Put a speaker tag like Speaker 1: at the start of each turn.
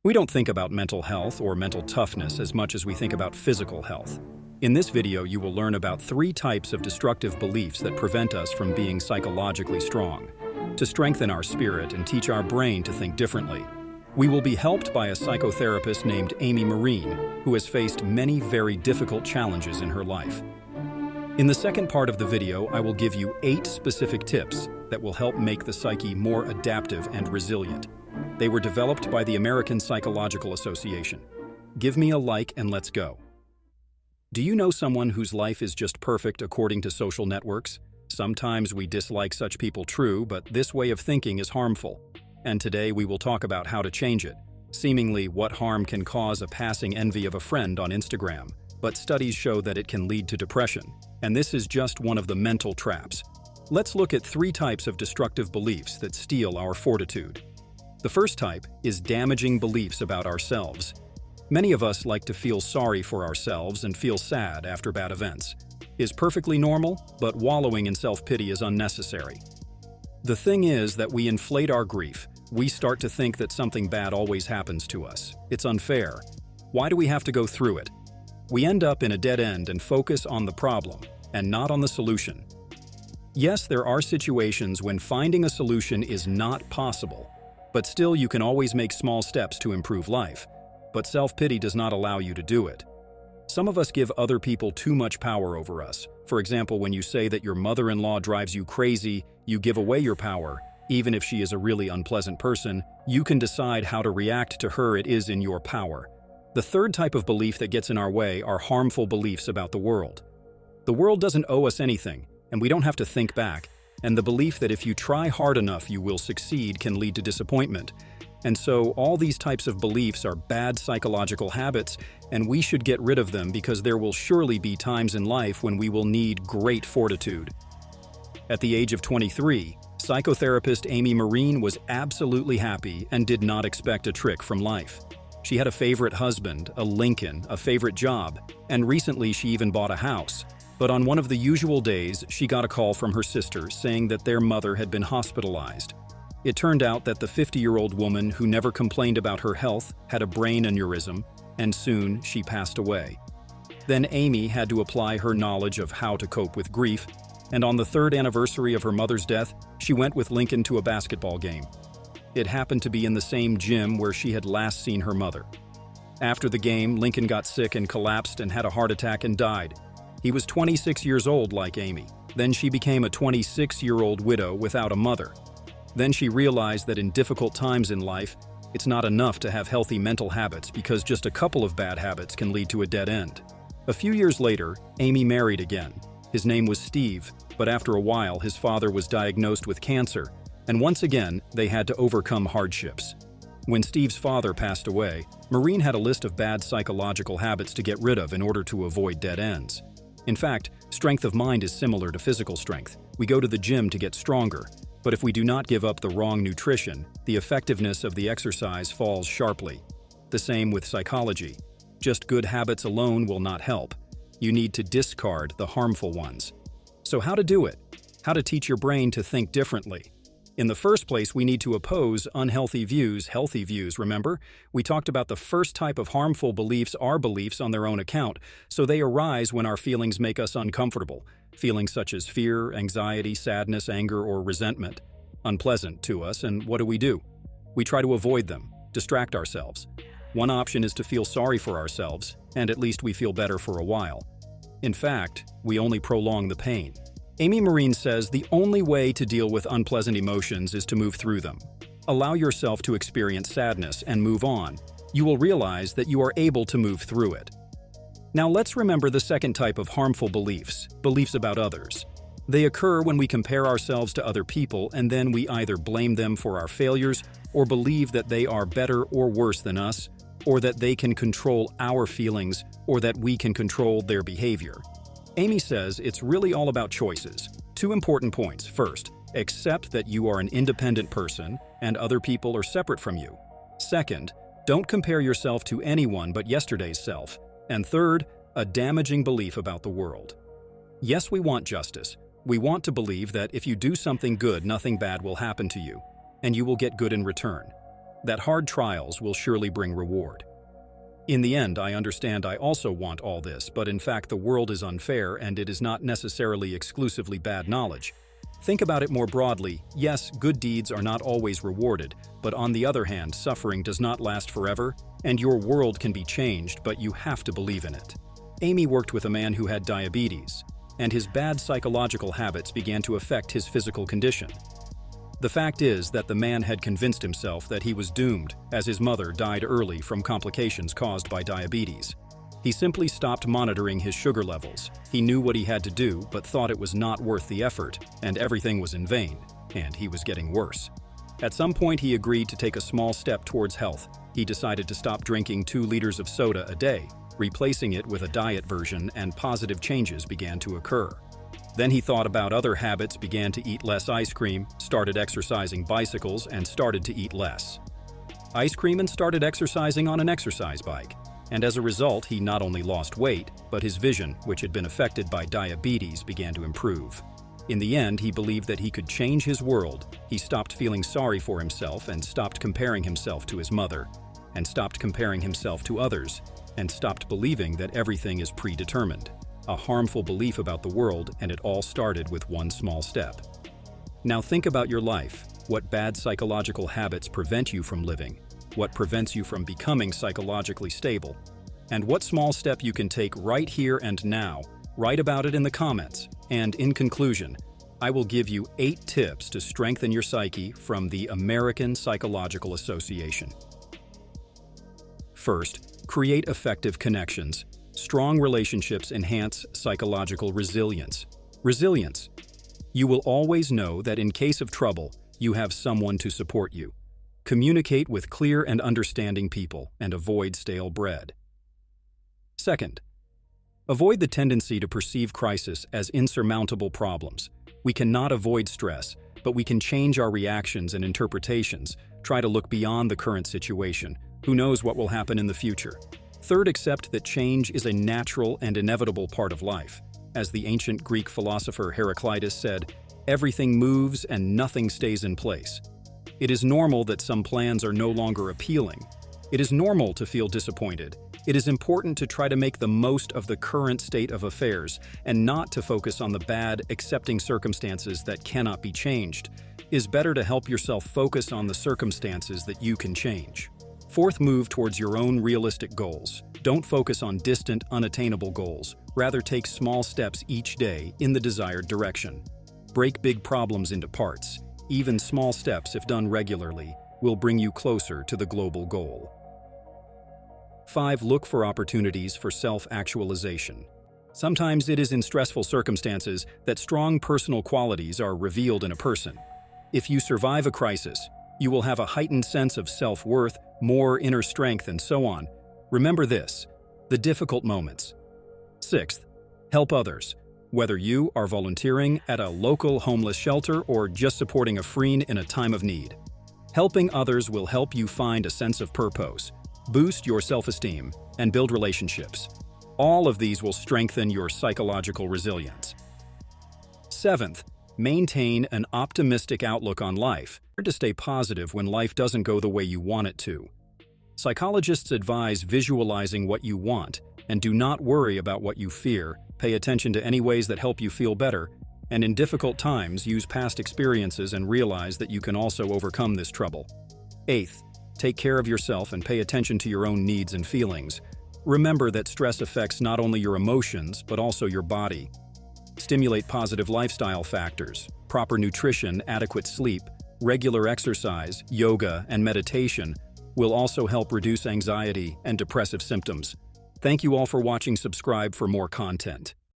Speaker 1: We don't think about mental health or mental toughness as much as we think about physical health. In this video, you will learn about 3 types of destructive beliefs that prevent us from being psychologically strong, to strengthen our spirit and teach our brain to think differently. We will be helped by a psychotherapist named Amy Marine, who has faced many very difficult challenges in her life. In the second part of the video, I will give you 8 specific tips that will help make the psyche more adaptive and resilient. They were developed by the American Psychological Association. Give me a like and let's go. Do you know someone whose life is just perfect according to social networks? Sometimes we dislike such people, true, but this way of thinking is harmful. And today we will talk about how to change it. Seemingly, what harm can cause a passing envy of a friend on Instagram, but studies show that it can lead to depression. And this is just one of the mental traps. Let's look at 3 types of destructive beliefs that steal our fortitude. The first type is damaging beliefs about ourselves. Many of us like to feel sorry for ourselves and feel sad after bad events. Is perfectly normal, but wallowing in self-pity is unnecessary. The thing is that we inflate our grief. We start to think that something bad always happens to us. It's unfair. Why do we have to go through it? We end up in a dead end and focus on the problem, and not on the solution. Yes, there are situations when finding a solution is not possible, but still you can always make small steps to improve life. But self-pity does not allow you to do it. Some of us give other people too much power over us. For example, when you say that your mother-in-law drives you crazy, you give away your power. Even if she is a really unpleasant person, you can decide how to react to her. It is in your power. The third type of belief that gets in our way are harmful beliefs about the world. The world doesn't owe us anything, and we don't have to think back. And the belief that if you try hard enough, you will succeed can lead to disappointment. And so all these types of beliefs are bad psychological habits, and we should get rid of them because there will surely be times in life when we will need great fortitude. At the age of 23, psychotherapist Amy Marine was absolutely happy and did not expect a trick from life. She had a favorite husband, a Lincoln, a favorite job, and recently she even bought a house. But on one of the usual days, she got a call from her sister saying that their mother had been hospitalized. It turned out that the 50-year-old woman who never complained about her health had a brain aneurysm, and soon she passed away. Then Amy had to apply her knowledge of how to cope with grief, and on the 3rd anniversary of her mother's death, she went with Lincoln to a basketball game. It happened to be in the same gym where she had last seen her mother. After the game, Lincoln got sick and collapsed and had a heart attack and died. He was 26 years old like Amy. Then she became a 26-year-old widow without a mother. Then she realized that in difficult times in life, it's not enough to have healthy mental habits because just a couple of bad habits can lead to a dead end. A few years later, Amy married again. His name was Steve, but after a while his father was diagnosed with cancer, and once again they had to overcome hardships. When Steve's father passed away, Marine had a list of bad psychological habits to get rid of in order to avoid dead ends. In fact, strength of mind is similar to physical strength. We go to the gym to get stronger, but if we do not give up the wrong nutrition, the effectiveness of the exercise falls sharply. The same with psychology. Just good habits alone will not help. You need to discard the harmful ones. So how to do it? How to teach your brain to think differently? In the first place, we need to oppose unhealthy views, healthy views, remember? We talked about the first type of harmful beliefs are beliefs on their own account, so they arise when our feelings make us uncomfortable. Feelings such as fear, anxiety, sadness, anger, or resentment. Unpleasant to us, and what do? We try to avoid them, distract ourselves. One option is to feel sorry for ourselves, and at least we feel better for a while. In fact, we only prolong the pain. Amy Marine says the only way to deal with unpleasant emotions is to move through them. Allow yourself to experience sadness and move on. You will realize that you are able to move through it. Now let's remember the second type of harmful beliefs, beliefs about others. They occur when we compare ourselves to other people and then we either blame them for our failures or believe that they are better or worse than us, or that they can control our feelings, or that we can control their behavior. Amy says it's really all about choices. 2 important points. First, accept that you are an independent person and other people are separate from you. Second, don't compare yourself to anyone but yesterday's self. And third, a damaging belief about the world. Yes, we want justice. We want to believe that if you do something good, nothing bad will happen to you, and you will get good in return. that hard trials will surely bring reward. In the end, I understand I also want all this, but in fact the world is unfair and it is not necessarily exclusively bad knowledge. Think about it more broadly. Yes, good deeds are not always rewarded, but on the other hand, suffering does not last forever, and your world can be changed, but you have to believe in it. Amy worked with a man who had diabetes, and his bad psychological habits began to affect his physical condition. The fact is that the man had convinced himself that he was doomed, as his mother died early from complications caused by diabetes. He simply stopped monitoring his sugar levels. He knew what he had to do, but thought it was not worth the effort, and everything was in vain, and he was getting worse. At some point, he agreed to take a small step towards health. He decided to stop drinking 2 liters of soda a day, replacing it with a diet version, and positive changes began to occur. Then he thought about other habits, began to eat less ice cream, started exercising bicycles, and started to eat less ice cream and started exercising on an exercise bike. And as a result, he not only lost weight, but his vision, which had been affected by diabetes, began to improve. In the end, he believed that he could change his world. He stopped feeling sorry for himself and stopped comparing himself to his mother, and stopped comparing himself to others, and stopped believing that everything is predetermined. A harmful belief about the world, and it all started with one small step. Now think about your life. What bad psychological habits prevent you from living? What prevents you from becoming psychologically stable? And what small step you can take right here and now? Write about it in the comments. And in conclusion, I will give you 8 tips to strengthen your psyche from the American Psychological Association. First, create effective connections. Strong relationships enhance psychological resilience. Resilience. You will always know that in case of trouble, you have someone to support you. Communicate with clear and understanding people and avoid stale bread. Second, avoid the tendency to perceive crisis as insurmountable problems. We cannot avoid stress, but we can change our reactions and interpretations, try to look beyond the current situation. Who knows what will happen in the future? Third, accept that change is a natural and inevitable part of life. As the ancient Greek philosopher Heraclitus said, everything moves and nothing stays in place. It is normal that some plans are no longer appealing. It is normal to feel disappointed. It is important to try to make the most of the current state of affairs and not to focus on the bad, accepting circumstances that cannot be changed. It is better to help yourself focus on the circumstances that you can change. Fourth, move towards your own realistic goals. Don't focus on distant, unattainable goals. Rather, take small steps each day in the desired direction. Break big problems into parts. Even small steps, if done regularly, will bring you closer to the global goal. 5. Look for opportunities for self-actualization. Sometimes it is in stressful circumstances that strong personal qualities are revealed in a person. If you survive a crisis, you will have a heightened sense of self-worth, more inner strength, and so on. Remember this: the difficult moments. 6th, help others. Whether you are volunteering at a local homeless shelter or just supporting a friend in a time of need. Helping others will help you find a sense of purpose, boost your self-esteem, and build relationships. All of these will strengthen your psychological resilience. 7th, maintain an optimistic outlook on life. To stay positive when life doesn't go the way you want it to. Psychologists advise visualizing what you want, and do not worry about what you fear. Pay attention to any ways that help you feel better, and in difficult times, use past experiences and realize that you can also overcome this trouble. 8th, take care of yourself and pay attention to your own needs and feelings. Remember that stress affects not only your emotions, but also your body. Stimulate positive lifestyle factors, proper nutrition, adequate sleep, regular exercise, yoga, and meditation will also help reduce anxiety and depressive symptoms. Thank you all for watching. Subscribe for more content.